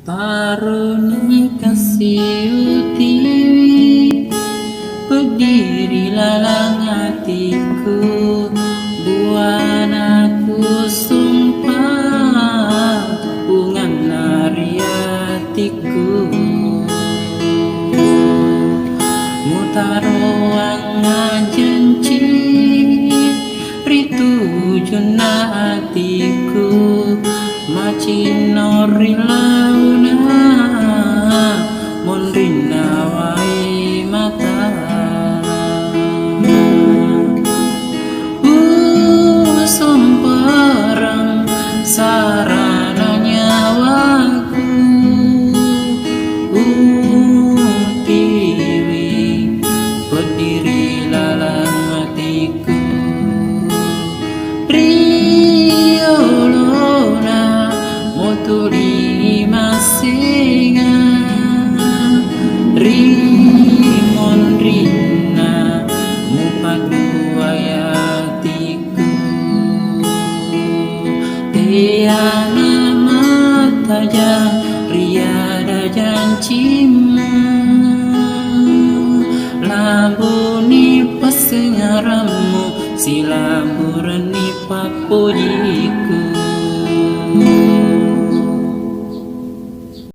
Taruni kasih utiwi, berdiri lalang hatiku, buan aku sumpah, bungan nari hatiku. Mutaruang janji, ritu juna hatiku, macinori launa, mondrina wai mata. Somparang sarana nyawaku, tiwi berdiri lalang hatiku. Riolona motuli masinga, rimon rina mupadu ayatiku. Tiana mataja riada janjimu, lambuni pasengaramu, silamburani papujiku.